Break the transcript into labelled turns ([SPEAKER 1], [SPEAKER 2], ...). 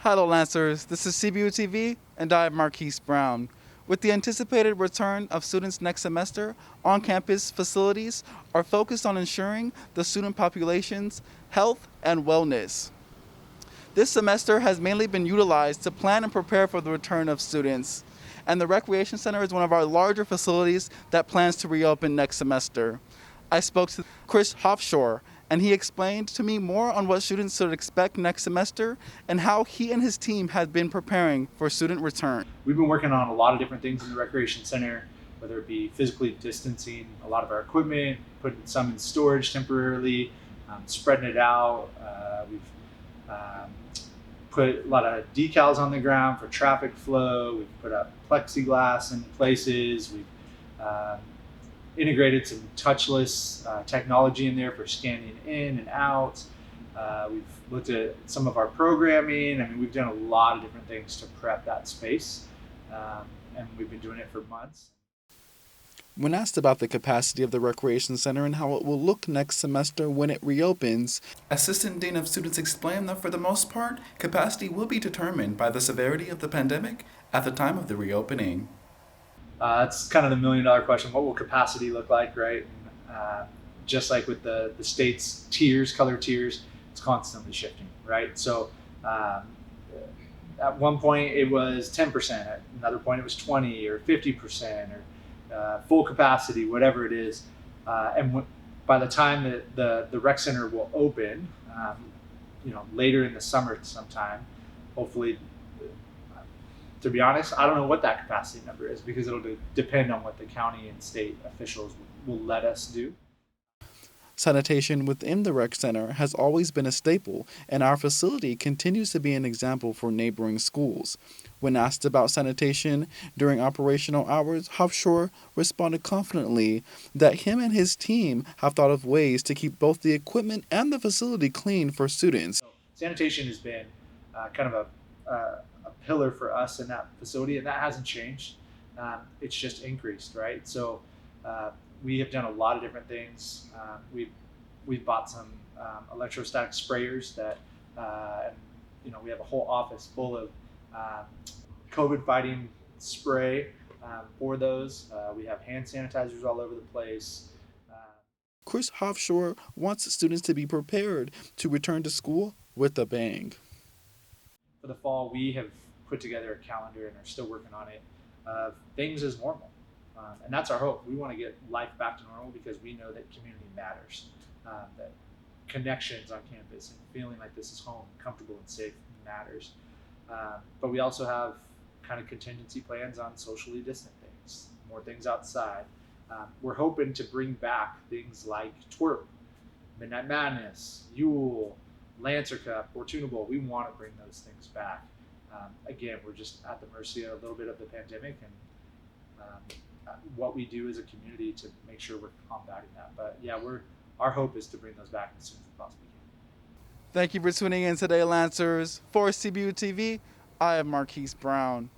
[SPEAKER 1] Hello, Lancers. This is CBU TV, and I am Marques Brown. With the anticipated return of students next semester, on-campus facilities are focused on ensuring the student population's health and wellness. This semester has mainly been utilized to plan and prepare for the return of students, and the Recreation Center is one of our larger facilities that plans to reopen next semester. I spoke to Chris Hofshore, and he explained to me more on what students should expect next semester and how he and his team have been preparing for student return.
[SPEAKER 2] We've been working on a lot of different things in the Recreation Center, whether it be physically distancing a lot of our equipment, putting some in storage temporarily, spreading it out. We've put a lot of decals on the ground for traffic flow. We've put up plexiglass in places. We've integrated some touchless technology in there for scanning in and out. We've looked at some of our programming. I mean, we've done a lot of different things to prep that space, and we've been doing it for months.
[SPEAKER 1] When asked about the capacity of the Recreation Center and how it will look next semester when it reopens, Assistant Dean of Students explained that for the most part, capacity will be determined by the severity of the pandemic at the time of the reopening.
[SPEAKER 2] That's kind of the $1,000,000 question. What will capacity look like, right? Just like with the state's tiers, color tiers, it's constantly shifting, right? So at one point it was 10%, at another point it was 20 or 50% or full capacity, whatever it is. And by the time that the rec center will open, later in the summer sometime, hopefully. To be honest, I don't know what that capacity number is because it'll depend on what the county and state officials will let us do.
[SPEAKER 1] Sanitation within the rec center has always been a staple, and our facility continues to be an example for neighboring schools. When asked about sanitation during operational hours, Hofshore responded confidently that him and his team have thought of ways to keep both the equipment and the facility clean for students.
[SPEAKER 2] So, sanitation has been kind of a pillar for us in that facility, and that hasn't changed. It's just increased, right? So we have done a lot of different things. We've bought some electrostatic sprayers that, we have a whole office full of COVID fighting spray for those. We have hand sanitizers all over the place.
[SPEAKER 1] Chris Hofshore wants students to be prepared to return to school with a bang.
[SPEAKER 2] For the fall, we have put together a calendar and are still working on it. Things as normal. And that's our hope. We want to get life back to normal because we know that community matters, that connections on campus and feeling like this is home, comfortable and safe matters. But we also have kind of contingency plans on socially distant things, more things outside. We're hoping to bring back things like twerp, Midnight Madness, Yule, Lancer Cup, Fortuna Bowl. We want to bring those things back. Again, we're just at the mercy of a little bit of the pandemic and what we do as a community to make sure we're combating that. But yeah, our hope is to bring those back as soon as we possibly can.
[SPEAKER 1] Thank you for tuning in today, Lancers. For CBU TV, I am Marques Brown.